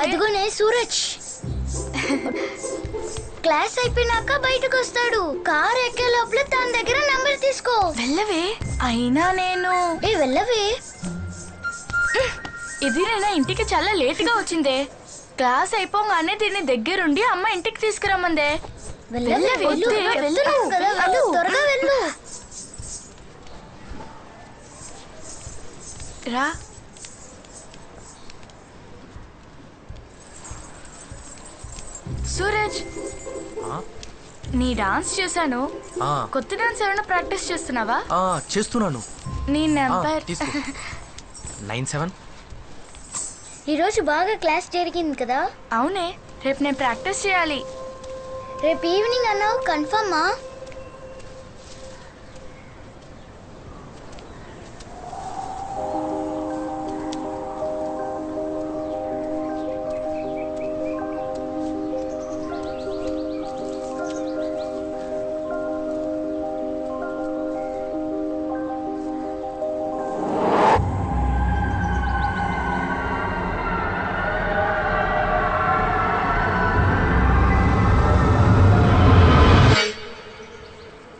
అదిగోనే Suraj. Class అయిపోయినాక బయటకు వస్తాడు. కార్ ఎక్కే లోపల తన దగ్గర నంబర్ తీసుకో. వెళ్ళవే. అయినా నేను వెళ్ళవే. ఇది నేను ఇంటికి చాలా లేట్ గా వచ్చిందే. క్లాస్ అయిపోగానే దీన్ని దగ్గరుండి అమ్మ ఇంటికి తీసుకురమ్మందే. త్వరగా వెళ్ళు. రా. సూరజ్, నీ డాన్స్ చూసాను. కొత్త డాన్స్ ఏమైనా ప్రాక్టీస్ చేస్తున్నావా? చేస్తున్నాను. నీ నెంబర్ 97. ఈరోజు బాగా క్లాస్ జరిగింది కదా? అవునే, రేపు నేను ప్రాక్టీస్ చేయాలి. రేపు ఈవినింగ్ అన్నావు, కన్ఫర్మా?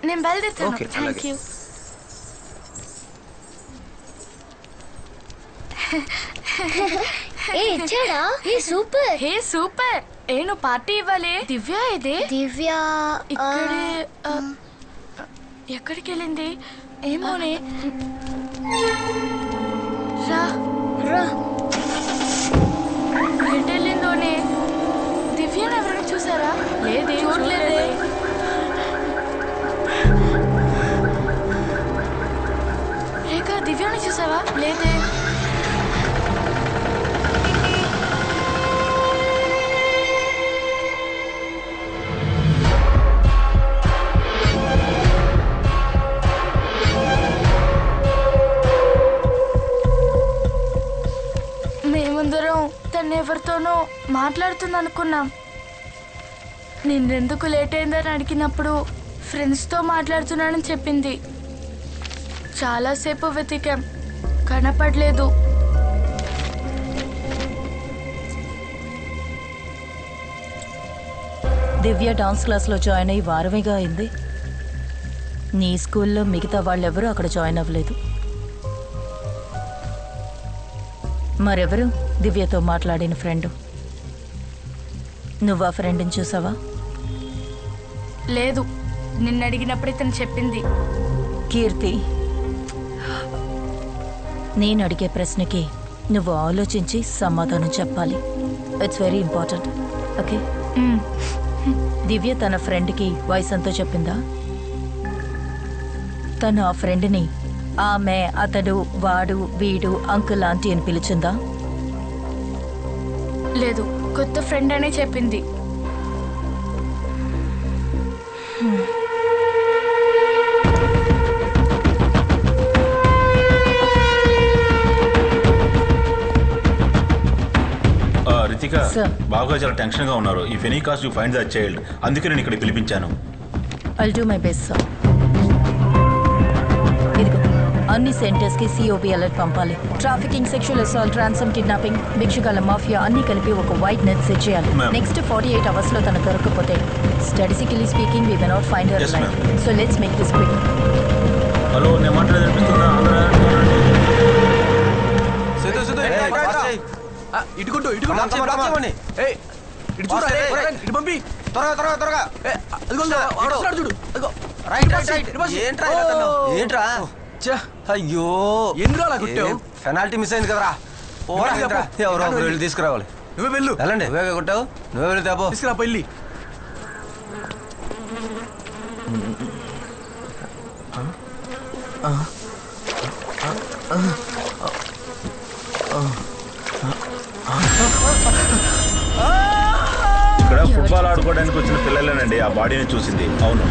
నేను బయలుదేరుతాను. Thank you. ఇచ్చాడా? సూపర్. హే సూపర్. నువ్వు పార్టీ ఇవ్వాలి. దివ్య ఇదే. దివ్య ఇక్కడే. ఎక్కడికి వెళ్ళింది ఏమోనే. రా రా. ఎటు వెళ్ళిందోనే. దివ్యను ఎవరైనా చూసారా? లేదే, చూడలేదే. రేఖ, దివ్యాని చూసావా? లేదే. మేమందరం తను ఎవరితోనో మాట్లాడుతుంది అనుకున్నాం. నిన్నెందుకు లేట్ అయిందని అడిగినప్పుడు ఫ్రెండ్స్తో మాట్లాడుతున్నానని చెప్పింది. చాలాసేపు వెతికాం, కనపడలేదు. దివ్య డాన్స్ క్లాస్లో జాయిన్ అయ్యి వారమేగా అయింది. నీ స్కూల్లో మిగతా వాళ్ళెవరూ అక్కడ జాయిన్ అవ్వలేదు. మరెవరు దివ్యతో మాట్లాడిన ఫ్రెండు? నువ్వు ఆ ఫ్రెండ్ని చూసావా? లేదు, నిన్న అడిగినప్పుడు ఇతను చెప్పింది. కీర్తి, నేను అడిగే ప్రశ్నకి నువ్వు ఆలోచించి సమాధానం చెప్పాలి. It's very important. ఓకే? దివ్య తన ఫ్రెండ్కి వయసు ఎంతో చెప్పిందా? తను ఆ ఫ్రెండ్ని ఆమె, అతడు, వాడు, వీడు, అంకుల్, ఆంటీ అని పిలిచిందా? లేదు, కొత్త ఫ్రెండ్ అనే చెప్పింది. రితిక, బాగా చాలా టెన్షన్ గా ఉన్నారు. If any cost you find the child, అందుకే నేను ఇక్కడ పిలిపించాను. I'll do my best, sir. ఇదిగో అన్ని సెంటర్స్కి సిఓబి అలర్ట్ పంపాలి. Trafficking, sexual assault, ransom, kidnapping, భిక్షుకాల మాఫియా అన్ని కలిపి ఒక వైడ్ నెట్ సెట్ చేయాలి. నెక్స్ట్ 48 hours లో తను దొరకకపోతే statistically speaking we may not find her life. So let's make this quick. Hello, నేను మాట్లాడేది అనిపిస్తుందా? ఇటుకుంటూ పంపి త్వరగా చూడు. ఏంట్రా? అయ్యో, ఎందుకు అలా కొట్టావు? పెనాల్టీ మిస్ అయింది కదరా. ఎవరో వెళ్ళి తీసుకురావాలి. నువ్వే వెళ్ళు. వెళ్ళండి. నువ్వే కొట్టావు, నువ్వే వెళ్ళి తేపో. తీసుకురా పెళ్ళి. ఇక్కడ ఫుట్బాల్ ఆడుకోవడానికి వచ్చిన పిల్లలేనండి ఆ బాడీని చూసింది. అవును,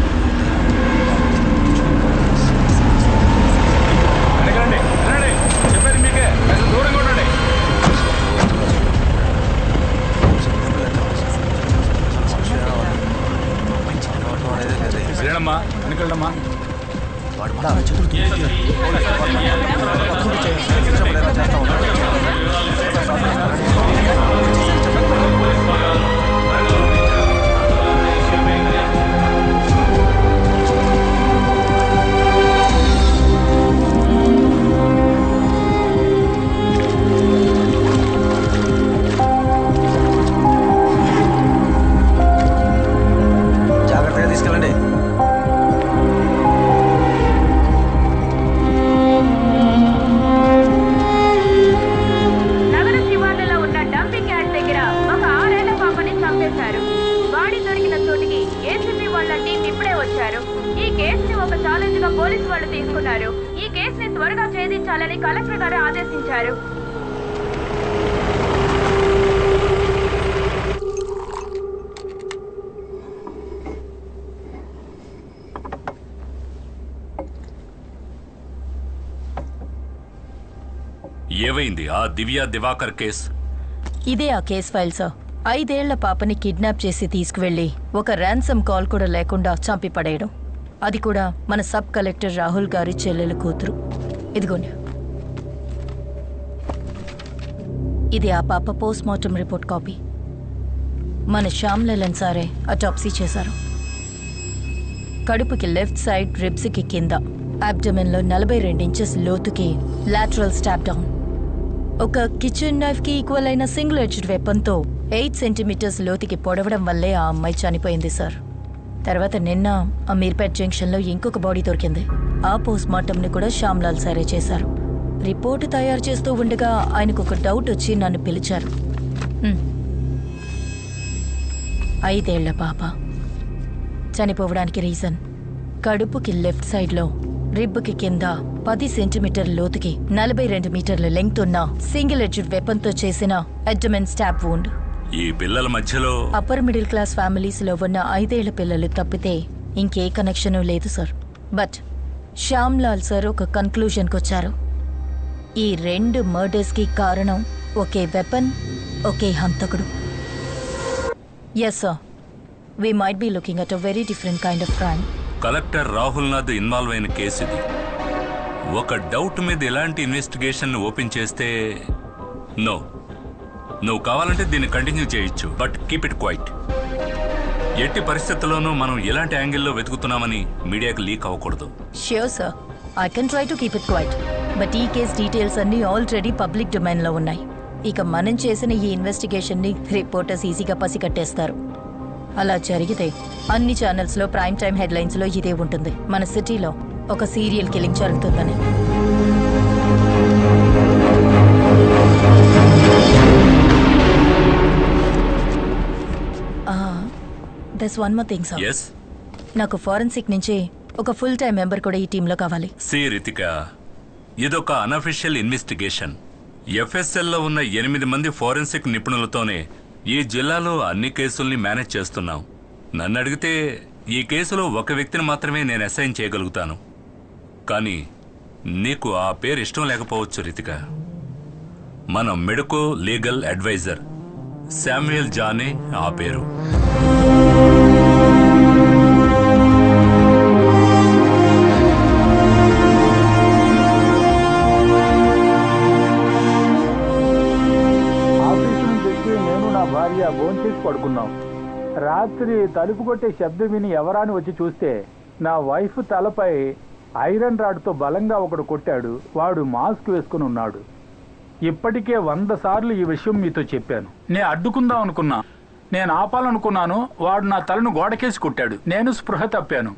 చెప్పేది మీకే. దూరంగా ఉండండి. వెళ్ళమ్మా, వెనకెళ్ళమ్మా. ప్రదర్శించారు. ఏవైంది ఆ దివ్య దివాకర్ కేసు? ఇదే ఆ కేస్ ఫైల్ సార్. 5 ఏళ్ల పాపని కిడ్నాప్ చేసి తీసుకువెళ్లి ఒక ర్యాన్సమ్ కాల్ కూడా లేకుండా చంపి పడేయడం. అది కూడా మన సబ్ కలెక్టర్ రాహుల్ గారి చెల్లెలు కూతురు. ఇదిగోండి, ఇది ఆ పాప పోస్ట్ మార్టం రిపోర్ట్ కాపీ. మన శ్యామ్ లలన్ సారే అటాప్సీ చేశారు. కడుపుకి లెఫ్ట్ సైడ్, రిబ్స్కి కింద, అబ్డమెన్లో 42 ఇంచెస్ లోతుకి లాటరల్ స్టాప్ డౌన్. ఒక కిచెన్ నైఫ్ కి ఈక్వల్ అయిన సింగిల్ ఎడ్జ్డ్ వెపన్తో 8 సెంటీమీటర్స్ లోతుకి పొడవడం వల్లే ఆ అమ్మాయి చనిపోయింది సార్. తర్వాత నిన్న అమీర్పేట్ జంక్షన్లో ఇంకొక బాడీ దొరికింది. ఆ పోస్ట్ మార్టంని కూడా శ్యామ్లాల్ సారే చేశారు. రిపోర్టు తయారు చేస్తూ ఉండగా ఆయనకు ఒక డౌట్ వచ్చి నన్ను పిలిచారు. 5 ఏళ్ల పాప చనిపోవడానికి రీజన్ కడుపుకి లెఫ్ట్ సైడ్లో, రిబ్కి కింద 10 సెంటీమీటర్ల లోతుకి 42 మీటర్ల లెంగ్త్ ఉన్న సింగిల్ ఎడ్జ్డ్ వెపన్తో చేసిన అబ్డమెన్ స్టాబ్ వూండ్. ఈ పిల్లల మధ్యలో అప్పర్ మిడిల్ క్లాస్ ఫ్యామిలీస్ లో ఉన్న 5 ఏళ్ల పిల్లలు తప్పితే ఇంకే కనెక్షను లేదు sir. But Shyam Lal sir ఒక కన్క్లూజన్కి వచ్చారు. ఈ 2 మర్డర్స్ కి కారణం ఒకే వెపన్, ఒకే హంతకుడు. Yes sir, we might be looking at a very different kind of crime. Collector Rahul Nath involve అయిన కేసు ఇది. ఒక డౌట్ మీద ఎలాంటి ఇన్వెస్టిగేషన్ ఓపెన్ చేస్తే నో, నువ్వు కావాలంటే దీన్ని కంటిన్యూ చేయొచ్చు, బట్ కీప్ ఇట్ క్వైట్. ఎట్టి పరిస్థితుల్లోనూ మనం ఎలాంటి యాంగిల్లో వెతుకుతున్నామని మీడియాకి లీక్ అవ్వకూడదు. Sure sir, I can try to keep it quiet. But ఈ కేస్ డీటెయిల్స్ అన్ని ఆల్రెడీ పబ్లిక్ డొమైన్లో ఉన్నాయి. ఇక మనం చేసిన ఈ ఇన్వెస్టిగేషన్ని రిపోర్టర్స్ ఈజీగా పసిగట్టేస్తారు. అలా జరిగితే అన్ని ఛానల్స్లో ప్రైమ్ టైమ్ హెడ్లైన్స్లో ఇదే ఉంటుంది, మన సిటీలో ఒక సీరియల్ కిల్లింగ్ జరుగుతుందని. That's one more thing sir. yes నాకు ఫారెన్సిక్ నుంచి ఒక ఫుల్ టైం మెంబర్ కూడా ఈ టీంలో కావాలి. సి రితిక, ఇదొక అనఫిషియల్ ఇన్వెస్టిగేషన్. ఎఫ్ఎస్ఎల్లో ఉన్న 8 మంది ఫోరెన్సిక్ నిపుణులతోనే ఈ జిల్లాలో అన్ని కేసుల్ని మేనేజ్ చేస్తున్నాం. నన్ను అడిగితే ఈ కేసులో ఒక వ్యక్తిని మాత్రమే నేను అసైన్ చేయగలుగుతాను. కానీ నీకు ఆ పేరు ఇష్టం లేకపోవచ్చు రితిక. మన మెడికో లీగల్ అడ్వైజర్ శామ్యుయల్ జానే ఆ పేరు. భార్య భోంచేసి పడుకున్నాం. రాత్రి తలుపు కొట్టే శబ్దం విని ఎవరాని వచ్చి చూస్తే నా వైఫ్ తలపై ఐరన్ రాడ్తో బలంగా ఒకడు కొట్టాడు. వాడు మాస్క్ వేసుకుని ఉన్నాడు. ఇప్పటికే 100 సార్లు ఈ విషయం మీతో చెప్పాను. నేను అడ్డుకుందాం అనుకున్నా, నేను ఆపాలనుకున్నాను. వాడు నా తలను గోడకేసి కొట్టాడు. నేను స్పృహ తప్పాను.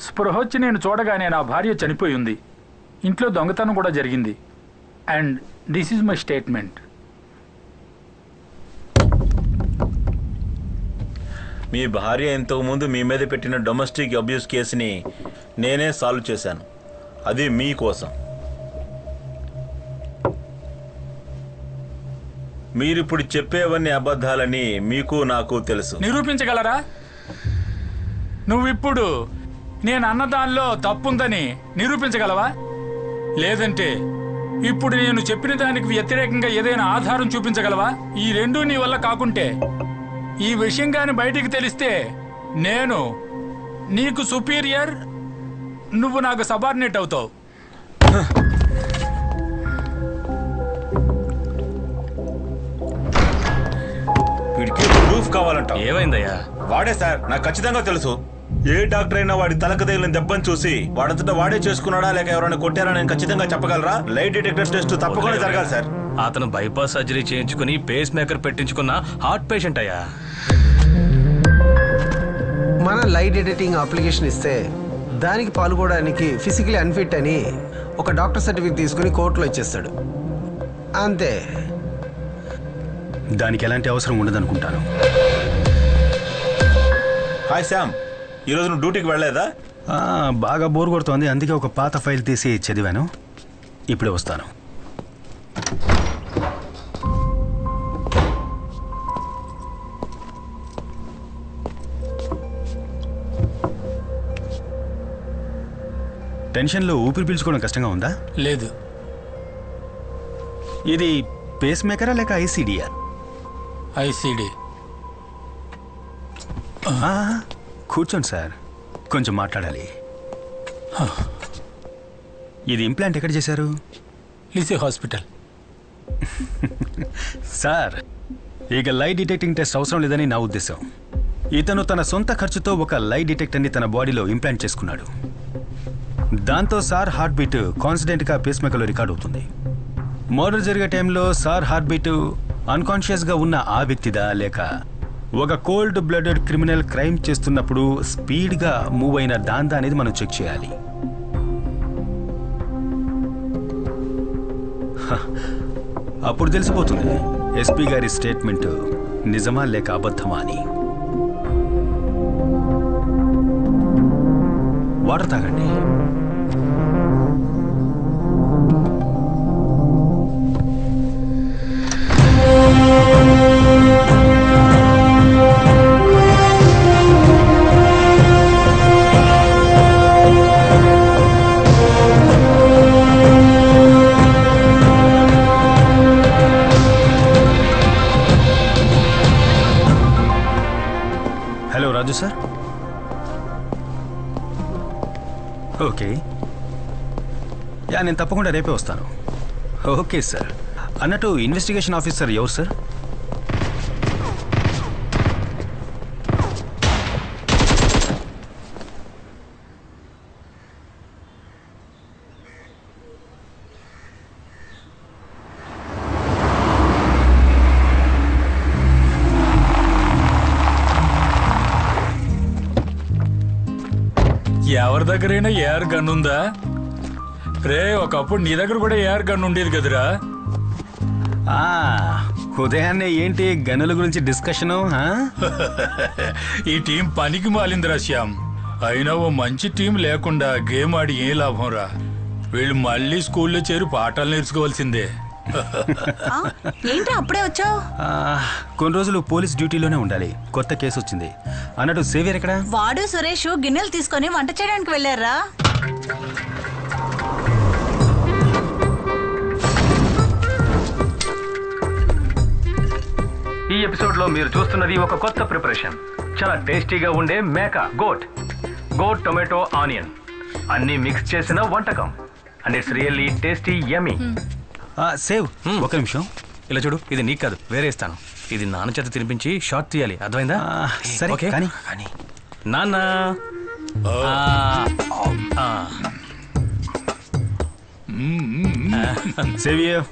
స్పృహ వచ్చి నేను చూడగానే నా భార్య చనిపోయి ఉంది. ఇంట్లో దొంగతనం కూడా జరిగింది. And this is my statement. మీ భార్య ఇంతకుముందు మీ మీద పెట్టిన డొమెస్టిక్ అబ్యూస్ కేసుని నేనే సాల్వ్ చేశాను. అది మీకోసం. మీరిప్పుడు చెప్పేవన్నీ అబద్ధాలని మీకు నాకు తెలుసు. నిరూపించగలరా? నువ్విప్పుడు నేను అన్నదానిలో తప్పుందని నిరూపించగలవా? లేదంటే ఇప్పుడు నేను చెప్పిన దానికి వ్యతిరేకంగా ఏదైనా ఆధారం చూపించగలవా? ఈ రెండూ నీ వల్ల కాకుంటే, ఈ విషయం గాని బయటికి తెలిస్తే నేను నీకు సుపీరియర్, నువ్వు నాకు సబార్డినేట్ అవుతావు. వీడికి ప్రూఫ్ కావాలంట. ఏమైందయ్యా? వాడే సార్, నాకు ఖచ్చితంగా తెలుసు. ఏ డాక్టర్ అయినా వాడి తలకు తగిలిన దెబ్బను చూసి వాడంతటా వాడే చేసుకున్నాడా లేక ఎవరైనా కొట్టారా నేను ఖచ్చితంగా చెప్పగలరా? లైట్ డిటెక్టర్ టెస్ట్ తప్పకుండా జరగాలి సార్. అతను బైపాస్ సర్జరీ చేయించుకుని పేస్ మేకర్ పెట్టించుకున్న హార్ట్ పేషెంట్ అయ్యా. మన లైట్ ఎడిటింగ్ అప్లికేషన్ ఇస్తే దానికి పాల్గొనడానికి ఫిజికలీ అన్ఫిట్ అని ఒక డాక్టర్ సర్టిఫికేట్ తీసుకుని కోర్టులో ఇచ్చేస్తాడు. అంతే. దానికి ఎలాంటి అవసరం ఉండదనుకుంటాను. హాయ్ శ్యామ్, ఈరోజు నువ్వు డ్యూటీకి వెళ్ళలేదా? బాగా బోర్ కొడుతోంది, అందుకే ఒక పాత ఫైల్ తీసి చదివాను. ఇప్పుడే వస్తాను. టెన్షన్లో ఊపిరి పీల్చుకోవడం కష్టంగా ఉందా? లేదు. ఇది పేస్ మేకరా లేక ఐసీడీయా? ఐసీడీ. కూర్చోండి సార్, కొంచెం మాట్లాడాలి. ఇది ఇంప్లాంట్ ఎక్కడ చేశారు? లిసే హాస్పిటల్. సార్, ఇక లై డిటెక్టింగ్ టెస్ట్ అవసరం లేదని నా ఉద్దేశం. ఇతను తన సొంత ఖర్చుతో ఒక లై డిటెక్టర్ని తన బాడీలో ఇంప్లాంట్ చేసుకున్నాడు. దాంతో సార్ హార్ట్ బీట్ కాన్స్టెంట్గా పేస్ మేకర్లో రికార్డ్ అవుతుంది. మర్డర్ జరిగే టైంలో సార్ హార్ట్ బీట్ అన్కాన్షియస్గా ఉన్న ఆ వ్యక్తిదా, లేక ఒక కోల్డ్ బ్లడెడ్ క్రిమినల్ క్రైమ్ చేస్తున్నప్పుడు స్పీడ్గా మూవ్ అయిన దాందా అనేది మనం చెక్ చేయాలి. అప్పుడు తెలిసిపోతుంది ఎస్పీ గారి స్టేట్మెంట్ నిజమా లేక అబద్ధమా అని. వాటర్ తాగండి. హలో రాజు సార్. ఓకే, నేను తప్పకుండా రేపే వస్తాను. Okay sir. అన్నట్టు ఇన్వెస్టిగేషన్ ఆఫీసర్ ఎవరు సార్? ఎవరి దగ్గరైనా ఏఆర్ గన్ ఉందా రే? ఒకప్పుడు నీ దగ్గర కూడా ఏఆర్ గన్ ఉండేది కదరా. ఉదయాన్నే ఏంటి గనుల గురించి డిస్కషను? ఈ టీం పనికి మాలిందిరా శ్యామ్. అయినా ఓ మంచి టీం లేకుండా గేమ్ ఆడి ఏ లాభం రా? వీళ్ళు మళ్ళీ స్కూల్లో చేరి పాఠాలు నేర్చుకోవాల్సిందే. ఏంటి అప్పుడే వచ్చావు? కొన్ని రోజులు పోలీస్ డ్యూటీలోనే ఉండాలి. కొత్త కేసు వచ్చింది. అన్నట్టు సేవియర్ ఎక్కడ? వాడు సురేష్ గిన్నెలు తీసుకొని వంట చేయడానికి వెళ్ళారా? ఈ ఎపిసోడ్ లో మీరు చూస్తున్నది ఒక కొత్త ప్రిపరేషన్. చాలా టేస్టీగా ఉండే మేక గోట్ టొమాటో ఆనియన్ అన్ని మిక్స్ చేసిన వంటకం. And it's really tasty yummy. Save ఒక నిమిషం. ఇలా చూడు, ఇది నీకు కాదు, వేరే ఇస్తాను. ఇది నాన్న చేత తినిపించి షార్ట్ తీయాలి, అర్థమైందా? సరే ఓకే కానీ నాన్న. సేవియర్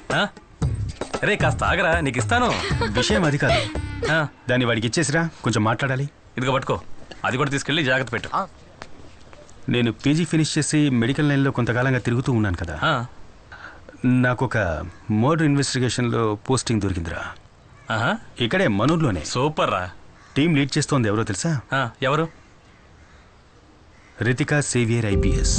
రే కాస్త ఆగరా, నీకు ఇస్తాను. విషయం అది కాదు, దాన్ని వాడికి ఇచ్చేసిరా, కొంచెం మాట్లాడాలి. ఇదిగో పట్టుకో, అది కూడా తీసుకెళ్ళి జాగ్రత్త పెట్టు. నేను పీజీ ఫినిష్ చేసి మెడికల్ లైన్లో కొంతకాలంగా తిరుగుతూ ఉన్నాను కదా. నాకు ఒక మర్డర్ ఇన్వెస్టిగేషన్లో పోస్టింగ్ దొరికిందిరా. ఇక్కడే మనూర్లోనే. సూపర్ రా. టీం లీడ్ చేస్తోంది ఎవరో తెలుసా? ఎవరు? Ritika saviour IPS.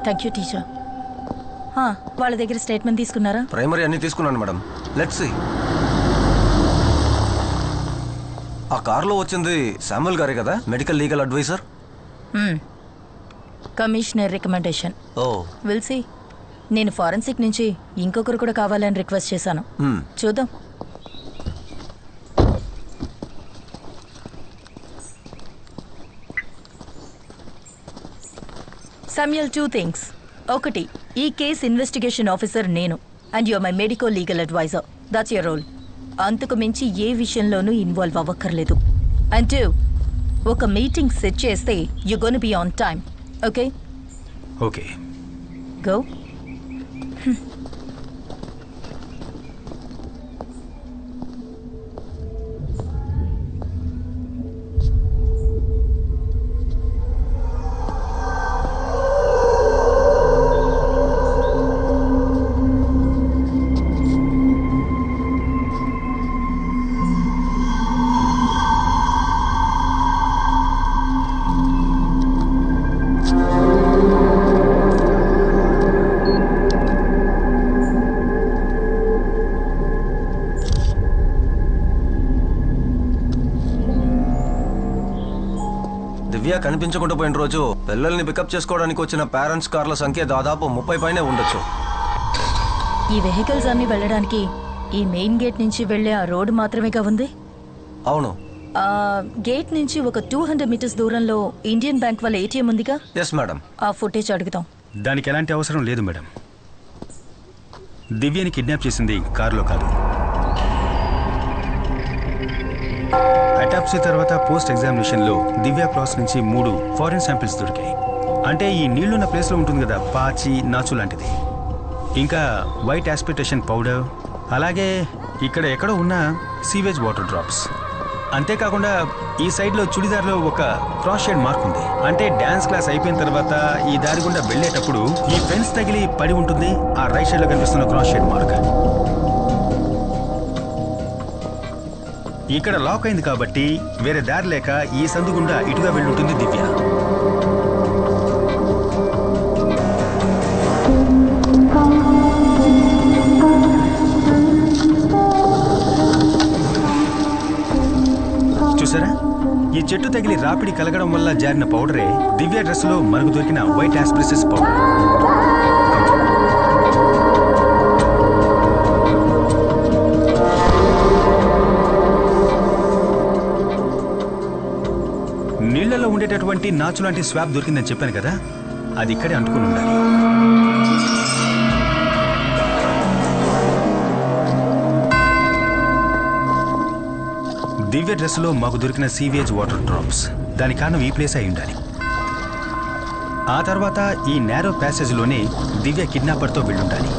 Thank you teacher. వాళ్ళ దగ్గర స్టేట్మెంట్ తీసుకున్నారా? ప్రైమరీ అన్ని తీసుకున్నాను మేడం. Let's see. ఆ కారులో వచ్చింది శామ్యుల్ గారే కదా, medical legal advisor? Commissioner recommendation. Oh will see. నేను ఫారెన్సిక్ నుంచి ఇంకొకరు కూడా కావాలని రిక్వెస్ట్ చేశాను. చూద్దాం. Samuel, 2 things. ఒకటి, ఈ కేస్ ఇన్వెస్టిగేషన్ ఆఫీసర్ నేను and you're my medical legal adviser. That's your role. అంతకు మించి ఏ విషయంలోనూ ఇన్వాల్వ్ అవ్వక్కర్లేదు. అండ్ 2, ఒక మీటింగ్ సెట్ చేస్తే you gonna be on time. Okay? Okay. Go. Divya కనిపించకుండా పోయిన రోజు పిల్లల్ని పికప్ చేసుకోవడానికి వచ్చిన పేరెంట్స్ కార్ల సంఖ్య దాదాపు 30 పైనే ఉండొచ్చు. ఈ వెహికల్స్ అన్ని వెళ్ళడానికి ఈ మెయిన్ గేట్ నుంచి వెళ్ళే ఆ రోడ్ మాత్రమేగా ఉంది? అవును. ఆ గేట్ నుంచి ఒక 200 మీటర్స్ దూరంలో ఇండియన్ బ్యాంక్ వాళ్ళ ఏటీఎం ఉందిగా? Yes madam. ఆ ఫుటేజ్ అడుగుతాం. దానికి ఎలాంటి అవసరం లేదు మేడం. దివ్యని కిడ్నాప్ చేసింది కారులో కాదు. అటాప్సీ తర్వాత పోస్ట్ ఎగ్జామినేషన్లో దివ్య క్రాస్ నుంచి 3 ఫారిన్ శాంపిల్స్ దొరికాయి. అంటే ఈ నీళ్లున్న ప్లేస్లో ఉంటుంది కదా, పాచి, నాచు లాంటిది. ఇంకా వైట్ ఆస్పిటేషన్ పౌడర్, అలాగే ఇక్కడ ఎక్కడో ఉన్న సీవేజ్ వాటర్ డ్రాప్స్. అంతేకాకుండా ఈ సైడ్లో చుడిదార్లో ఒక క్రాస్ షేడ్ మార్క్ ఉంది. అంటే డ్యాన్స్ క్లాస్ అయిపోయిన తర్వాత ఈ దారి గుండా వెళ్ళేటప్పుడు ఈ ఫెన్స్ తగిలి పడి ఉంటుంది. ఆ రైట్ సైడ్లో కనిపిస్తున్న క్రాస్ షేడ్ మార్క్. ఇక్కడ లాక్ అయింది కాబట్టి వేరే దారి లేక ఈ సందు గుండా ఇటుగా వెళ్ళుంటుంది దివ్య. చూసారా, ఈ చెట్టు తగిలి రాపిడి కలగడం వల్ల జారిన పౌడరే దివ్య డ్రెస్లో మనకు దొరికిన వైట్ ఆస్ప్రిసిస్ పౌడర్. నీళ్లలో ఉండేటటువంటి నాచు లాంటి స్వాబ్ దొరికిందని చెప్పాను కదా, అది ఇక్కడే అంటుకుని ఉండాలి. దివ్య డ్రెస్లో మాకు దొరికిన సీవేజ్ వాటర్ డ్రాప్స్, దాని కారణం ఈ ప్లేస్ అయి ఉండాలి. ఆ తర్వాత ఈ నేరో ప్యాసేజ్లోనే దివ్య కిడ్నాపర్తో వెళ్ళుండాలి.